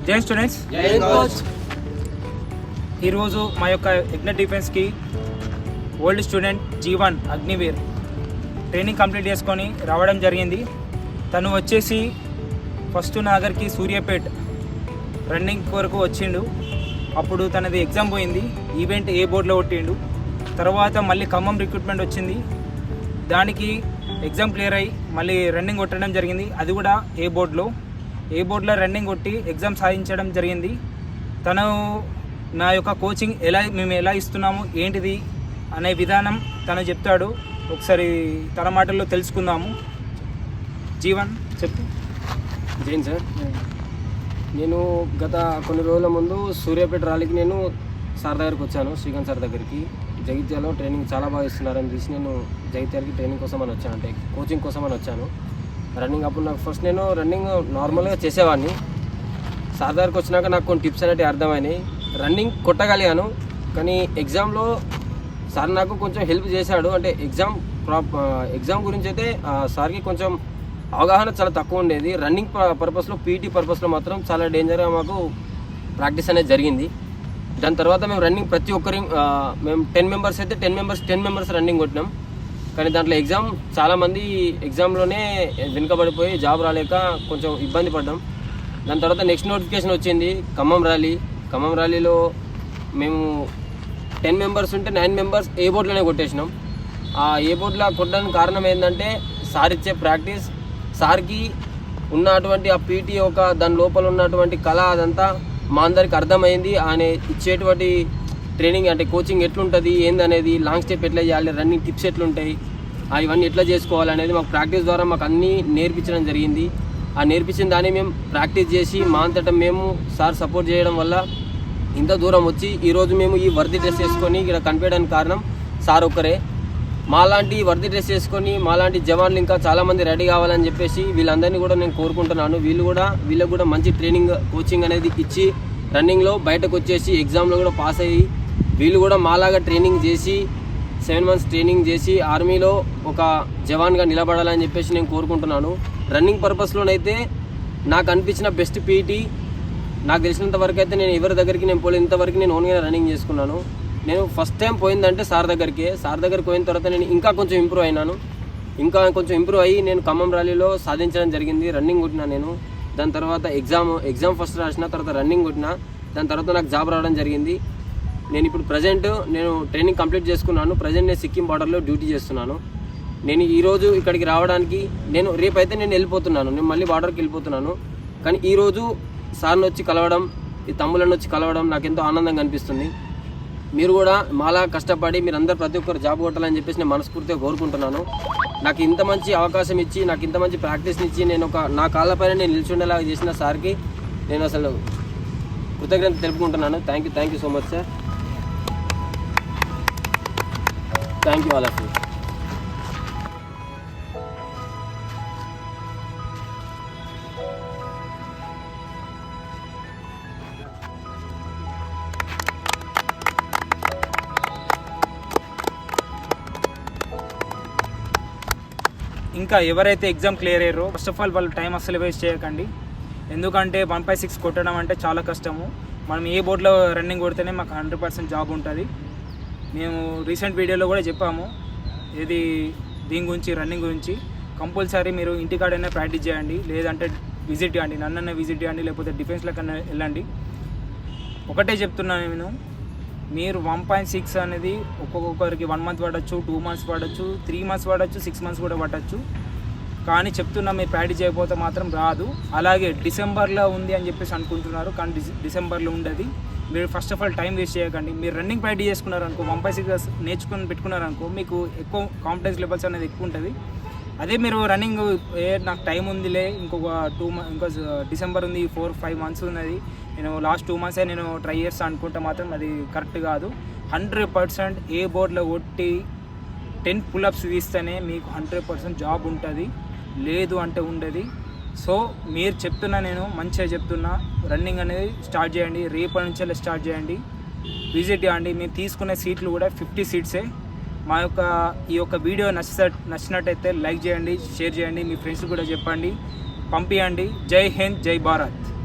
జై స్టూడెంట్స్, ఈరోజు మా యొక్క యజ్ఞ డిఫెన్స్కి old student Jeevan Agniveer training complete చేసుకొని రావడం జరిగింది. తను వచ్చేసి ఫస్ట్ నాగర్కి సూర్యాపేట్ రన్నింగ్ కొరకు వచ్చిండు. అప్పుడు తనది ఎగ్జామ్ పోయింది, ఈవెంట్ ఏ బోర్డులో కొట్టిండు. తర్వాత మళ్ళీ ఖమ్మం రిక్రూట్మెంట్ వచ్చింది, దానికి ఎగ్జామ్ క్లియర్ అయ్యి మళ్ళీ రన్నింగ్ కొట్టడం జరిగింది. అది కూడా ఏ బోర్డులో రన్నింగ్ కొట్టి ఎగ్జామ్ సాధించడం జరిగింది. తను నా యొక్క కోచింగ్ మేము ఎలా ఇస్తున్నాము ఏంటిది అనే విధానం తను చెప్తాడు. ఒకసారి తన మాటల్లో తెలుసుకుందాము. జీవన్ చెప్పు. జైన్ సార్, నేను గత కొన్ని రోజుల ముందు సూర్యాపేట ర్యాలీకి నేను సార్ దగ్గరికి వచ్చాను, శ్రీకాంత్ సార్ దగ్గరికి. జగిత్యాలలో ట్రైనింగ్ చాలా బాగా ఇస్తున్నారని చూసి నేను జగిత్యాలకి ట్రైనింగ్ కోసం అని వచ్చాను, అంటే కోచింగ్ కోసం అని వచ్చాను. రన్నింగ్ అప్పుడు నాకు ఫస్ట్ నేను రన్నింగ్ నార్మల్గా చేసేవాడిని. సార్ దగ్గరికి వచ్చినాక నాకు కొన్ని టిప్స్ అనేవి అర్థమైనాయి. రన్నింగ్ కొట్టగలిగాను, కానీ ఎగ్జామ్లో సార్ నాకు కొంచెం హెల్ప్ చేశాడు. అంటే ఎగ్జామ్ గురించి అయితే సార్కి కొంచెం అవగాహన చాలా తక్కువ ఉండేది. రన్నింగ్ పర్పస్లో, పీటీ పర్పస్లో మాత్రం చాలా డేంజర్గా మాకు ప్రాక్టీస్ అనేది జరిగింది. దాని తర్వాత మేము రన్నింగ్ ప్రతి ఒక్కరి మేము 10 మెంబర్స్ అయితే 10 మెంబర్స్ రన్నింగ్ కొట్టినాం. కానీ దాంట్లో చాలామంది ఎగ్జామ్లోనే వెనుకబడిపోయి జాబ్ రాలేక కొంచెం ఇబ్బంది పడ్డాం. దాని తర్వాత నెక్స్ట్ నోటిఫికేషన్ వచ్చింది, ఖమ్మం ర్యాలీలో మేము 10 మెంబర్స్ ఉంటే 9 మెంబర్స్ ఏ బోర్డులోనే కొట్టేసినాం. ఆ ఏ బోర్డులో కొట్టడానికి కారణం ఏంటంటే సార్ ఇచ్చే ప్రాక్టీస్, సార్కి ఉన్నటువంటి ఆ పీటీ దాని లోపల ఉన్నటువంటి కళ అదంతా మా అందరికి అర్థమైంది. ఆయన ఇచ్చేటువంటి ట్రైనింగ్ అంటే కోచింగ్ ఎట్లుంటుంది ఏందనేది, లాంగ్ స్టెప్ ఎట్లా చేయాలి, రన్నింగ్ టిప్స్ ఎట్లుంటాయి, ఇవన్నీ ఎట్లా చేసుకోవాలనేది మాకు ప్రాక్టీస్ ద్వారా మాకు అన్నీ నేర్పించడం జరిగింది. ఆ నేర్పించిన దాన్ని మేము ప్రాక్టీస్ చేసి మా అంతటా మేము సార్ సపోర్ట్ చేయడం వల్ల ఇంత దూరం వచ్చి ఈరోజు మేము ఈ వర్ది డ్రెస్ వేసుకొని ఇక్కడ కనిపించడానికి కారణం సార్ ఒక్కరే. మాలాంటి వర్ది డ్రెస్ వేసుకొని మాలాంటి జవాన్లు ఇంకా చాలామంది రెడీ కావాలని చెప్పేసి వీళ్ళందరినీ కూడా నేను కోరుకుంటున్నాను. వీళ్ళకు కూడా మంచి ట్రైనింగ్ కోచింగ్ అనేది ఇచ్చి రన్నింగ్లో బయటకు వచ్చేసి ఎగ్జామ్లో కూడా పాస్ అయ్యి వీళ్ళు కూడా మాలాగా ట్రైనింగ్ చేసి 7 మంత్స్ ట్రైనింగ్ చేసి ఆర్మీలో ఒక జవాన్గా నిలబడాలని చెప్పేసి నేను కోరుకుంటున్నాను. రన్నింగ్ పర్పస్లోనైతే నాకు అనిపించిన బెస్ట్ పీటీ, నాకు తెలిసినంత వరకు అయితే నేను ఎవరి దగ్గరికి నేను పోలేదు. ఇంతవరకు నేను ఓన్గా రన్నింగ్ చేసుకున్నాను. నేను ఫస్ట్ టైం పోయిందంటే సార్ దగ్గరికి పోయిన తర్వాత నేను ఇంకా కొంచెం ఇంప్రూవ్ అయ్యి నేను ఖమ్మం ర్యాలీలో సాధించడం జరిగింది. రన్నింగ్ కొట్టినా నేను. దాని తర్వాత ఎగ్జామ్ ఫస్ట్ రాసిన తర్వాత రన్నింగ్ కొట్టినా. దాని తర్వాత నాకు జాబ్ రావడం జరిగింది. నేను ఇప్పుడు నేను ట్రైనింగ్ కంప్లీట్ చేసుకున్నాను. నేను సిక్కిం బార్డర్లో డ్యూటీ చేస్తున్నాను. నేను ఈరోజు ఇక్కడికి రావడానికి రేపైతే నేను వెళ్ళిపోతున్నాను, నేను మళ్ళీ బార్డర్కి వెళ్ళిపోతున్నాను. కానీ ఈరోజు సార్ని వచ్చి కలవడం, ఈ తమ్ముళ్ళని వచ్చి కలవడం నాకు ఎంతో ఆనందంగా అనిపిస్తుంది. మీరు కూడా మాలా కష్టపడి మీరందరూ ప్రతి ఒక్కరు జాబ్ కొట్టాలని చెప్పేసి నేను మనస్ఫూర్తిగా కోరుకుంటున్నాను. నాకు ఇంత మంచి అవకాశం ఇచ్చి, నాకు ఇంత మంచి ప్రాక్టీస్ని ఇచ్చి, నా కాళ్ళపైన నేను నిల్చుండేలాగా చేసిన సార్కి నేను అసలు కృతజ్ఞత తెలుపుకుంటున్నాను. Thank you so much sir. Thank you all of you. ఇంకా ఎవరైతే ఎగ్జామ్ క్లియర్ అయ్యారో ఫస్ట్ ఆఫ్ ఆల్ వాళ్ళు టైం అస్సలు వేస్ట్ చేయకండి. ఎందుకంటే 1/6 కొట్టడం అంటే చాలా కష్టము. మనం ఏ బోర్డులో రన్నింగ్ కొడితేనే మాకు 100% జాబ్ ఉంటుంది. మేము రీసెంట్ వీడియోలో కూడా చెప్పాము దీని గురించి, రన్నింగ్ గురించి. కంపల్సరీ మీరు ఇంటికాడైనా ప్రాక్టీస్ చేయండి, లేదంటే విజిట్ చేయండి, నన్నైనా విజిట్ చేయండి, లేకపోతే డిఫెన్స్లోకన్నా వెళ్ళండి. ఒకటే చెప్తున్నాను నేను, మీరు 1/6 అనేది ఒక్కొక్కరికి 1 మంత్ పడవచ్చు, 2 మంత్స్ పడవచ్చు, 3 మంత్స్ పడవచ్చు, 6 మంత్స్ కూడా పడవచ్చు. కానీ చెప్తున్నా, మీరు ప్రాక్టీస్ చేయకపోతే మాత్రం రాదు. అలాగే డిసెంబర్లో ఉంది అని చెప్పేసి అనుకుంటున్నారు, కానీ డిసెంబర్లో ఉండదు. మీరు first of all time waste చేయకండి. మీరు రన్నింగ్ ప్రాక్టీస్ చేసుకున్నారనుకో, 1/6 నేర్చుకుని పెట్టుకున్నారనుకో, మీకు ఎక్కువ కాన్ఫిడెన్స్ లెవెల్స్ అనేది ఎక్కువ ఉంటుంది. అదే మీరు రన్నింగ్ నాకు టైం ఉందిలే, ఇంకో డిసెంబర్ ఉంది, 4-5 మంత్స్ ఉన్నది, నేను లాస్ట్ 2 మంత్సే నేను ట్రై చేస్తాను అనుకుంటే మాత్రం అది కరెక్ట్ కాదు. 100% ఏ బోర్డులో కొట్టి 10 పుల్అప్స్ తీస్తేనే మీకు 100% జాబ్ ఉంటుంది, లేదు అంటే ఉండదు. సో మీరు చెప్తున్నా, నేను మంచిగా చెప్తున్నా, రన్నింగ్ అనేది స్టార్ట్ చేయండి. రేపటి నుంచి స్టార్ట్ చేయండి, విజిట్ చేయండి. మేము తీసుకునే సీట్లు కూడా 50 సీట్సే. ఈ యొక్క వీడియో నచ్చినట్టయితే లైక్ చేయండి, షేర్ చేయండి, మీ ఫ్రెండ్స్ కూడా చెప్పండి. పంపియండి. జై హింద్, జై భారత్.